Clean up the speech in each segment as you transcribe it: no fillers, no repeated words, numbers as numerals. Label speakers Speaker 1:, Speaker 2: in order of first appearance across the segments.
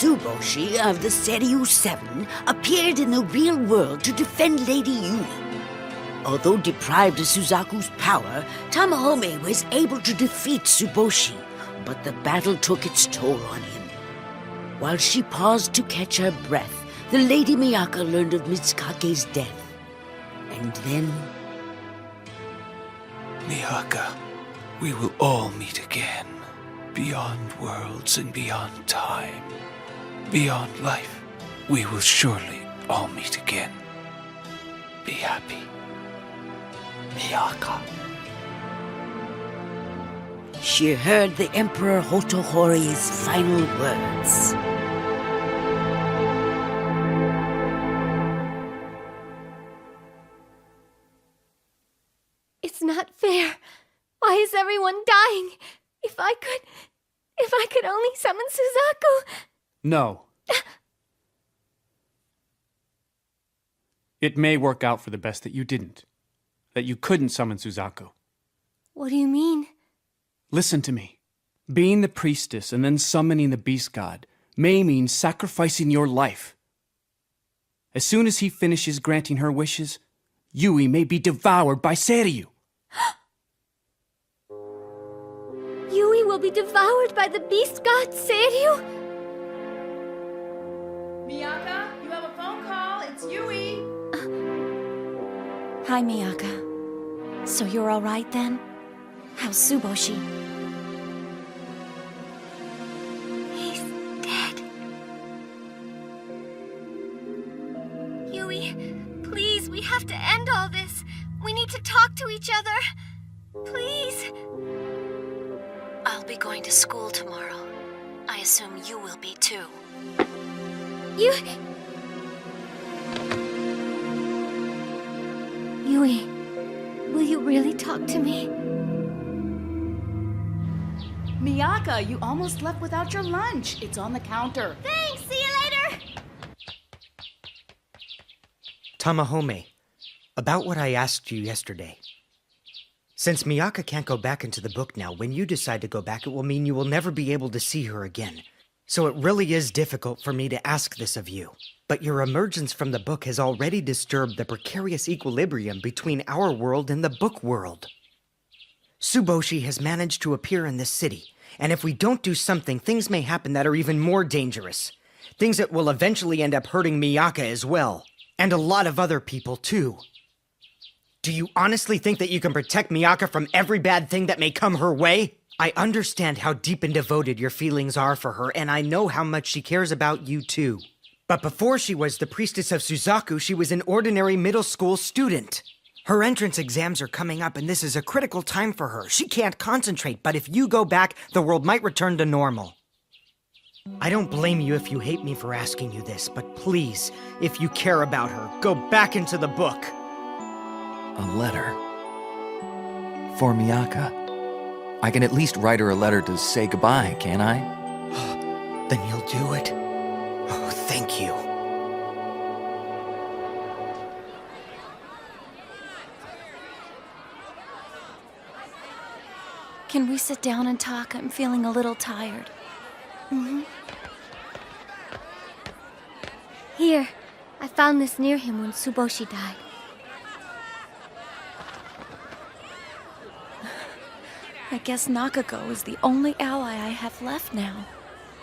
Speaker 1: Tsuboshi of the Seiryu 7 appeared in the real world to defend Lady Yui. Although deprived of Suzaku's power, Tamahome was able to defeat Tsuboshi, but the battle took its toll on him. While she paused to catch her breath, the Lady Miyaka learned of Mitsukake's death. And then...
Speaker 2: Miyaka, we will all meet again. Beyond worlds and beyond time. Beyond life, we will surely all meet again. Be happy. Miyaka.
Speaker 1: She heard the Emperor Hotohori's final words.
Speaker 3: It's not fair. Why is everyone dying? If I could only summon Suzaku.
Speaker 4: No. It may work out for the best that you didn't. That you couldn't summon Suzaku.
Speaker 3: What do you mean?
Speaker 4: Listen to me. Being the priestess and then summoning the beast god may mean sacrificing your life. As soon as he finishes granting her wishes, Yui may be devoured by Seiryu.
Speaker 3: Yui will be devoured by the beast god Seiryu?
Speaker 5: Miyaka, you have a phone call. It's Yui.
Speaker 6: Hi, Miyaka. So you're all right then? How's Tsuboshi?
Speaker 3: He's dead. Yui, please, we have to end all this. We need to talk to each other. Please.
Speaker 6: I'll be going to school tomorrow. I assume you will be too.
Speaker 3: Yui, will you really talk to me?
Speaker 5: Miyaka, you almost left without your lunch. It's on the counter.
Speaker 3: Thanks, see you later!
Speaker 7: Tamahome, about what I asked you yesterday. Since Miyaka can't go back into the book now, when you decide to go back, it will mean you will never be able to see her again. So it really is difficult for me to ask this of you. But your emergence from the book has already disturbed the precarious equilibrium between our world and the book world. Tsuboshi has managed to appear in this city, and if we don't do something, things may happen that are even more dangerous. Things that will eventually end up hurting Miyaka as well, and a lot of other people too. Do you honestly think that you can protect Miyaka from every bad thing that may come her way? I understand how deep and devoted your feelings are for her, and I know how much she cares about you too. But before she was the priestess of Suzaku, she was an ordinary middle school student. Her entrance exams are coming up, and this is a critical time for her. She can't concentrate, but if you go back, the world might return to normal. I don't blame you if you hate me for asking you this, but please, if you care about her, go back into the book.
Speaker 8: A letter? For Miyaka? I can at least write her a letter to say goodbye, can't I?
Speaker 7: Then you'll do it. Oh, thank you.
Speaker 6: Can we sit down and talk? I'm feeling a little tired.
Speaker 3: Here, I found this near him when Tsuboshi died.
Speaker 6: I guess Nakago is the only ally I have left now.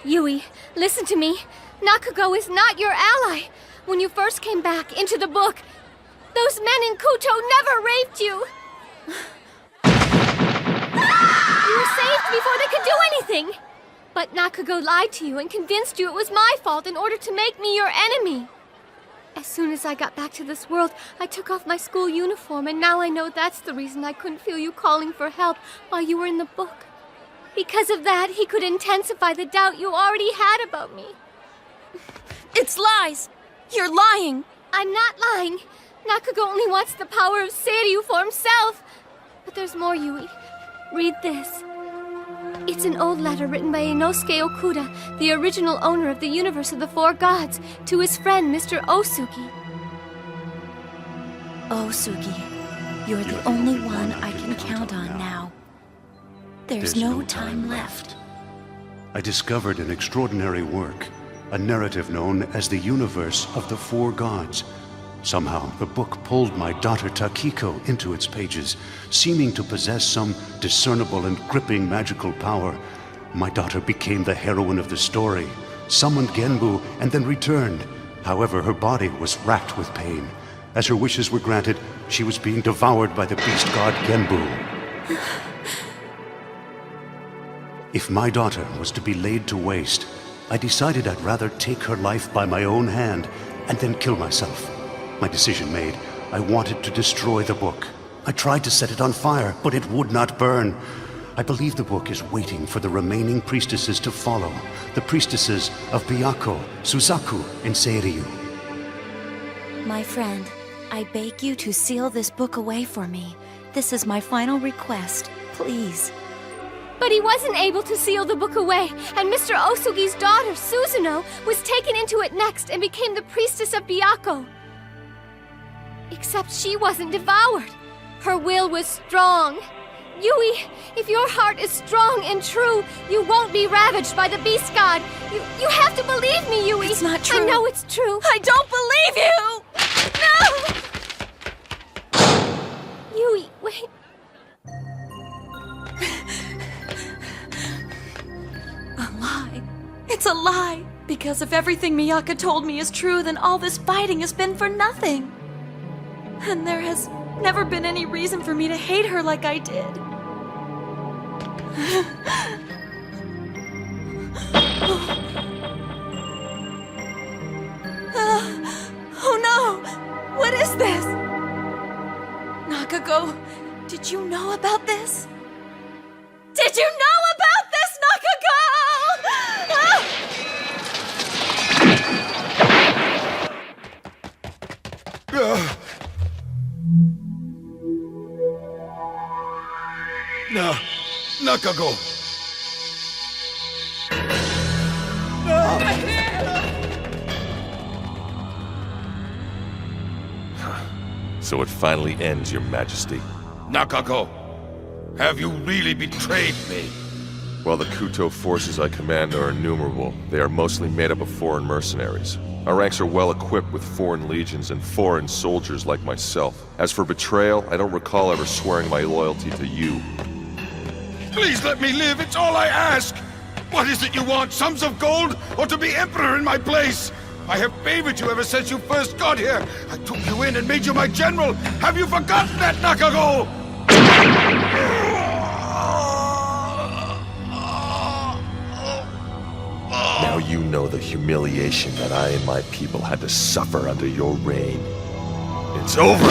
Speaker 3: Yui, listen to me. Nakago is not your ally. When you first came back into the book, those men in Kuto never raped you. You were saved before they could do anything. But Nakago lied to you and convinced you it was my fault in order to make me your enemy. As soon as I got back to this world, I took off my school uniform, and now I know that's the reason I couldn't feel you calling for help while you were in the book. Because of that, he could intensify the doubt you already had about me.
Speaker 6: It's lies! You're lying!
Speaker 3: I'm not lying. Nakago only wants the power of Seiryu for himself. But there's more, Yui. Read this. It's an old letter written by Inosuke Okuda, the original owner of the Universe of the Four Gods, to his friend, Mr. Osugi.
Speaker 6: Osugi, you're the only one I can count on now. There's no time left.
Speaker 9: I discovered an extraordinary work, a narrative known as the universe of the four gods. Somehow, the book pulled my daughter Takiko into its pages, seeming to possess some discernible and gripping magical power. My daughter became the heroine of the story, summoned Genbu, and then returned. However, her body was racked with pain. As her wishes were granted, she was being devoured by the beast god Genbu. If my daughter was to be laid to waste, I decided I'd rather take her life by my own hand and then kill myself. My decision made, I wanted to destroy the book. I tried to set it on fire, but it would not burn. I believe the book is waiting for the remaining priestesses to follow. The priestesses of Byakuo, Suzaku, and Seiryu.
Speaker 6: My friend, I beg you to seal this book away for me. This is my final request. Please.
Speaker 3: But he wasn't able to seal the book away, and Mr. Osugi's daughter, Suzuno, was taken into it next and became the priestess of Byakuo. Except she wasn't devoured. Her will was strong. Yui, if your heart is strong and true, you won't be ravaged by the beast god. You have to believe me, Yui.
Speaker 6: It's not true.
Speaker 3: I know it's true.
Speaker 6: I don't believe you!
Speaker 3: No! Yui, wait.
Speaker 6: A lie. It's a lie. Because if everything Miyaka told me is true, then all this fighting has been for nothing. And there has never been any reason for me to hate her like I did. Oh no! What is this? Nakago, did you know about this? Did you know about this, Nakago?
Speaker 10: Nakago!
Speaker 11: So it finally ends, Your Majesty.
Speaker 10: Nakago! Have you really betrayed me?
Speaker 11: While the Kuto forces I command are innumerable, they are mostly made up of foreign mercenaries. Our ranks are well equipped with foreign legions and foreign soldiers like myself. As for betrayal, I don't recall ever swearing my loyalty to you.
Speaker 10: Please let me live, it's all I ask! What is it you want, sums of gold, or to be emperor in my place? I have favored you ever since you first got here. I took you in and made you my general. Have you forgotten that, Nakago?
Speaker 11: Now you know the humiliation that I and my people had to suffer under your reign. It's over!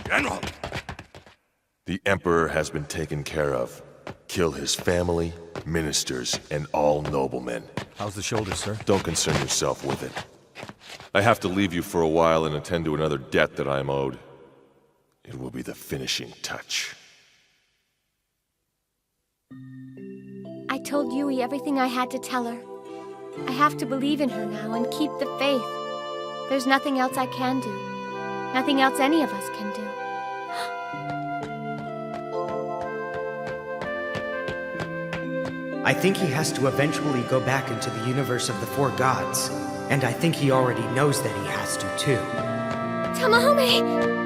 Speaker 10: General!
Speaker 11: The Emperor has been taken care of. Kill his family, ministers, and all noblemen.
Speaker 12: How's the shoulder, sir?
Speaker 11: Don't concern yourself with it. I have to leave you for a while and attend to another debt that I am owed. It will be the finishing touch.
Speaker 3: I told Yui everything I had to tell her. I have to believe in her now and keep the faith. There's nothing else I can do. Nothing else any of us can do.
Speaker 7: I think he has to eventually go back into the universe of the four gods. And I think he already knows that he has to, too.
Speaker 3: Tamahome!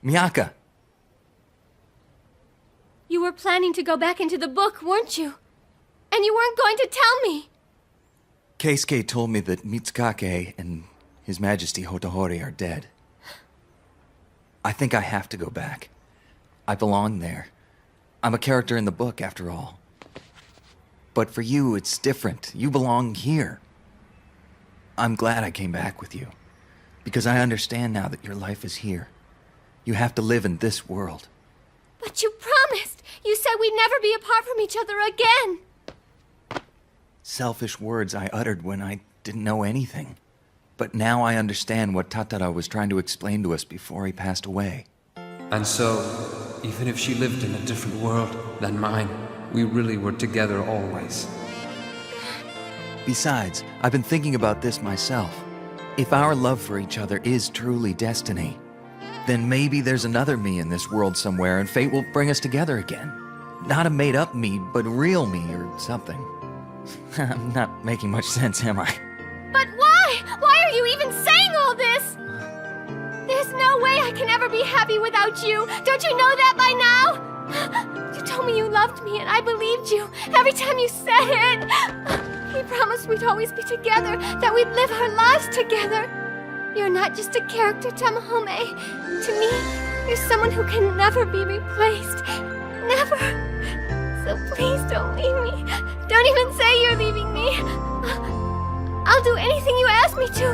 Speaker 8: Miyaka!
Speaker 3: You were planning to go back into the book, weren't you? And you weren't going to tell me!
Speaker 8: Keisuke told me that Mitsukake and His Majesty Hotohori are dead. I think I have to go back. I belong there. I'm a character in the book, after all. But for you, it's different. You belong here. I'm glad I came back with you. Because I understand now that your life is here. You have to live in this world.
Speaker 3: But you promised! You said we'd never be apart from each other again!
Speaker 8: Selfish words I uttered when I didn't know anything. But now I understand what Tatara was trying to explain to us before he passed away.
Speaker 2: And so, even if she lived in a different world than mine, we really were together always.
Speaker 8: Besides, I've been thinking about this myself. If our love for each other is truly destiny, then maybe there's another me in this world somewhere and fate will bring us together again. Not a made-up me, but real me or something. I'm not making much sense, am I?
Speaker 3: But why? Why are you even saying all this? There's no way I can ever be happy without you. Don't you know that by now? You told me you loved me and I believed you every time you said it. We promised we'd always be together, that we'd live our lives together. You're not just a character, Tamahome. To me, you're someone who can never be replaced. Never. So please don't leave me. Don't even say you're leaving me. I'll do anything you ask me to.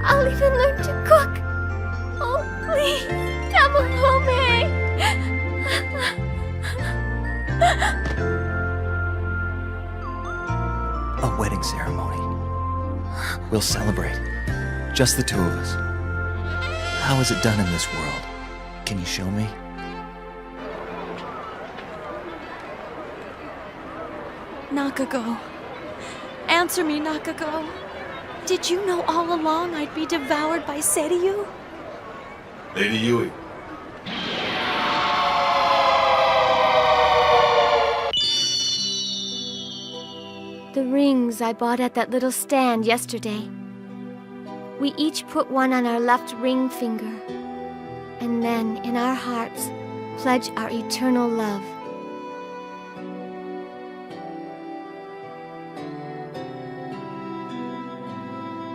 Speaker 3: I'll even learn to cook. Oh, please, Tamahome.
Speaker 8: A wedding ceremony. We'll celebrate. Just the two of us. How is it done in this world? Can you show me?
Speaker 6: Nakago. Answer me, Nakago. Did you know all along I'd be devoured by Seiryu?
Speaker 11: Lady Yui.
Speaker 3: The rings I bought at that little stand yesterday. We each put one on our left ring finger, and then, in our hearts, pledge our eternal love.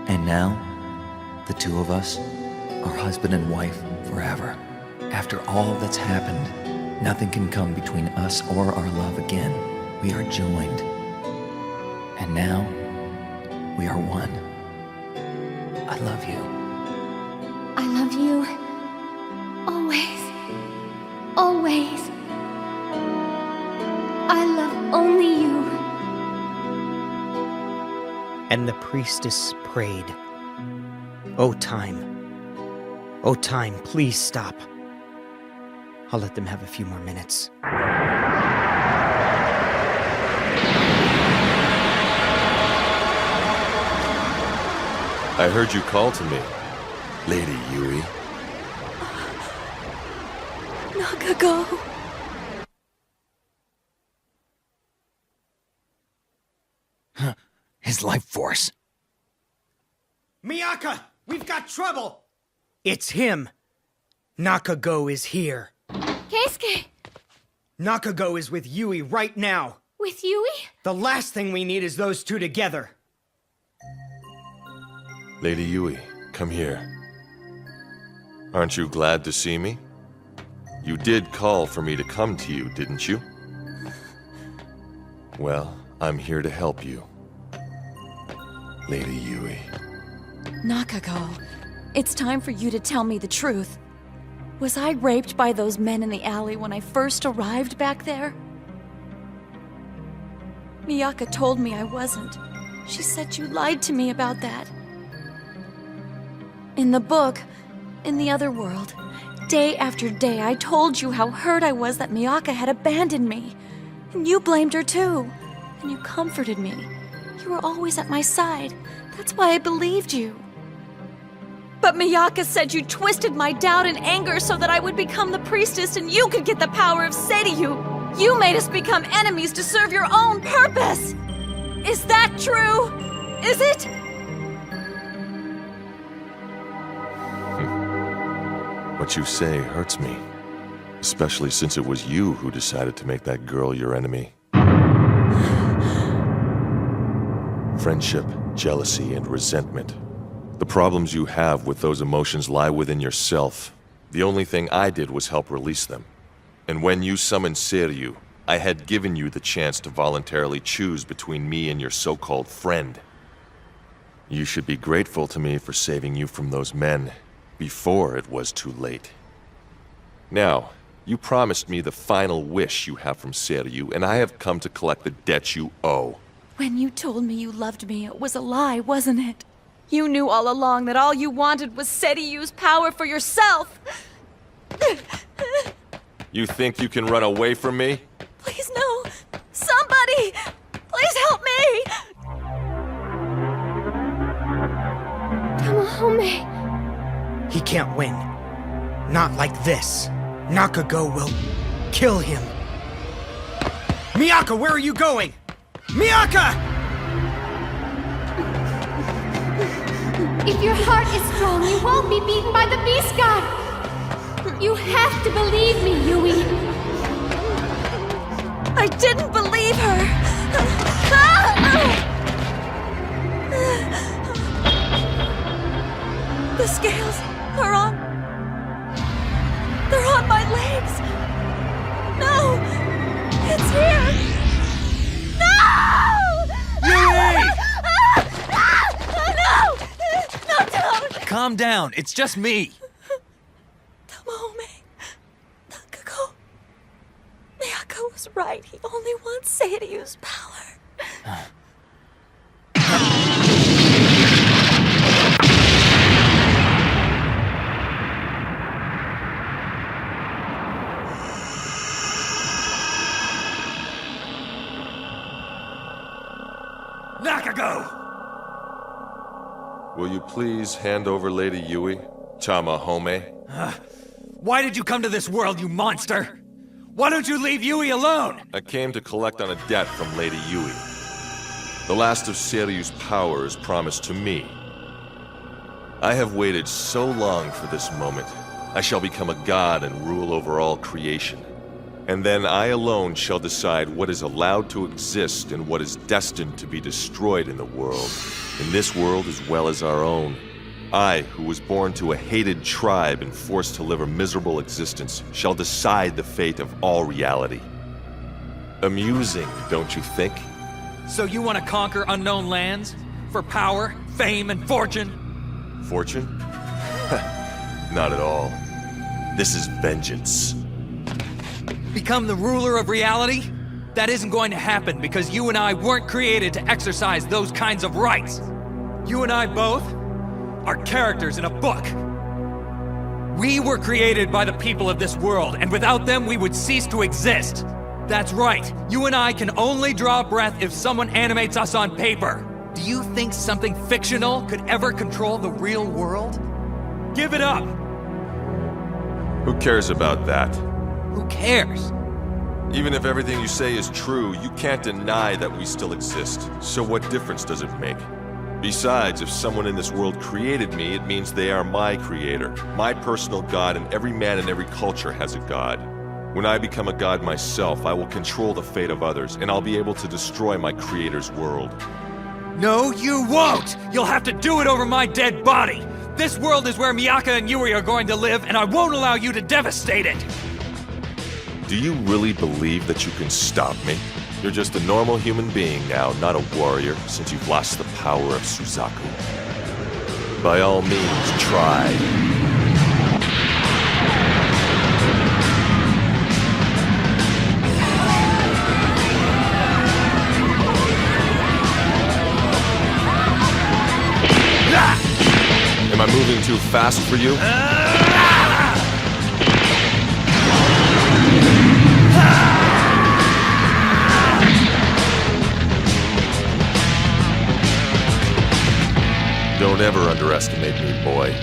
Speaker 8: And now, the two of us are husband and wife forever. After all that's happened, nothing can come between us or our love again. We are joined. And now, we are one. I love you.
Speaker 3: I love you. Always. Always. I love only you.
Speaker 7: And the priestess prayed. Oh, time. Oh, time, please stop. I'll let them have a few more minutes.
Speaker 11: I heard you call to me, Lady Yui.
Speaker 6: Nakago.
Speaker 8: His life force.
Speaker 7: Miyaka, we've got trouble! It's him. Nakago is here.
Speaker 3: Keisuke!
Speaker 7: Nakago is with Yui right now.
Speaker 3: With Yui?
Speaker 7: The last thing we need is those two together.
Speaker 11: Lady Yui, come here. Aren't you glad to see me? You did call for me to come to you, didn't you? Well, I'm here to help you. Lady Yui.
Speaker 6: Nakago, it's time for you to tell me the truth. Was I raped by those men in the alley when I first arrived back there? Miyaka told me I wasn't. She said you lied to me about that. In the book, in the other world, day after day I told you how hurt I was that Miyaka had abandoned me. And you blamed her too. And you comforted me. You were always at my side. That's why I believed you. But Miyaka said you twisted my doubt and anger so that I would become the priestess and you could get the power of Seiryu. You made us become enemies to serve your own purpose. Is that true? Is it?
Speaker 11: What you say hurts me. Especially since it was you who decided to make that girl your enemy. Friendship, jealousy, and resentment. The problems you have with those emotions lie within yourself. The only thing I did was help release them. And when you summoned Seiryu, I had given you the chance to voluntarily choose between me and your so-called friend. You should be grateful to me for saving you from those men before it was too late. Now, you promised me the final wish you have from Seiryu, and I have come to collect the debt you owe.
Speaker 6: When you told me you loved me, it was a lie, wasn't it? You knew all along that all you wanted was Seiyu's power for yourself.
Speaker 11: You think you can run away from me?
Speaker 6: Please, no. Somebody! Please help me!
Speaker 3: Tamahome.
Speaker 7: He can't win. Not like this. Nakago will kill him. Miyaka, where are you going? Miyaka!
Speaker 3: If your heart is strong, you won't be beaten by the Beast God. You have to believe me, Yui.
Speaker 6: I didn't believe her. The scales are on. They're on my legs. No! It's here! No!
Speaker 8: Yui!
Speaker 6: No! No, don't!
Speaker 8: Calm down. It's just me.
Speaker 6: Tamahome. Nakago. Miyako was right. He only wants Seiyu's power.
Speaker 8: Nakago!
Speaker 11: Will you please hand over Lady Yui, Tamahome?
Speaker 8: Why did you come to this world, you monster? Why don't you leave Yui alone?
Speaker 11: I came to collect on a debt from Lady Yui. The last of Seiryu's power is promised to me. I have waited so long for this moment. I shall become a god and rule over all creation. And then I alone shall decide what is allowed to exist and what is destined to be destroyed in the world. In this world as well as our own. I, who was born to a hated tribe and forced to live a miserable existence, shall decide the fate of all reality. Amusing, don't you think?
Speaker 8: So you want to conquer unknown lands? For power, fame, and fortune?
Speaker 11: Fortune? Not at all. This is vengeance.
Speaker 8: Become the ruler of reality? That isn't going to happen because you and I weren't created to exercise those kinds of rights. You and I both are characters in a book. We were created by the people of this world, and without them we would cease to exist. That's right. You and I can only draw breath if someone animates us on paper. Do you think something fictional could ever control the real world? Give it up!
Speaker 11: Who cares about that?
Speaker 8: Who cares?
Speaker 11: Even if everything you say is true, you can't deny that we still exist. So what difference does it make? Besides, if someone in this world created me, it means they are my creator, my personal god, and every man in every culture has a god. When I become a god myself, I will control the fate of others, and I'll be able to destroy my creator's world.
Speaker 8: No, you won't! You'll have to do it over my dead body! This world is where Miyaka and Yui are going to live, and I won't allow you to devastate it!
Speaker 11: Do you really believe that you can stop me? You're just a normal human being now, not a warrior, since you've lost the power of Suzaku. By all means, try. Am I moving too fast for you? Don't ever underestimate me, boy.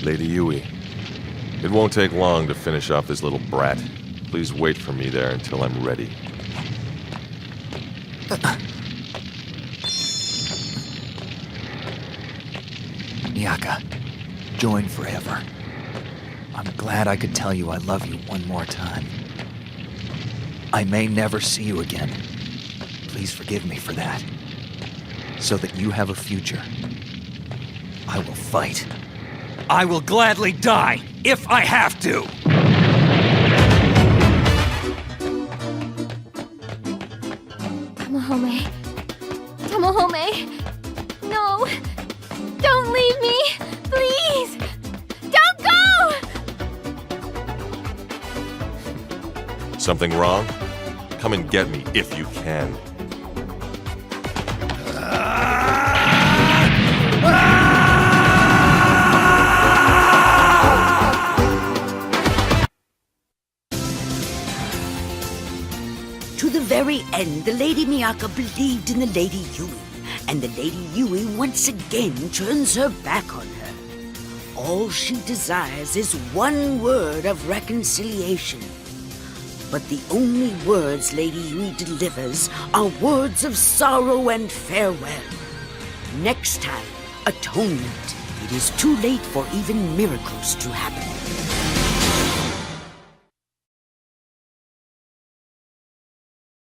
Speaker 11: Lady Yui, it won't take long to finish off this little brat. Please wait for me there until I'm ready.
Speaker 8: Miyaka, join forever. I'm glad I could tell you I love you one more time. I may never see you again. Please forgive me for that. So that you have a future. I will fight. I will gladly die, if I have to!
Speaker 3: Tamahome. Tamahome. No. Don't leave me. Please. Don't go!
Speaker 11: Something wrong? Come and get me if you can.
Speaker 1: To the very end, the Lady Miyaka believed in the Lady Yui, and the Lady Yui once again turns her back on her. All she desires is one word of reconciliation. But the only words Lady Yui delivers are words of sorrow and farewell. Next time, Atonement. It is too late for even miracles to happen.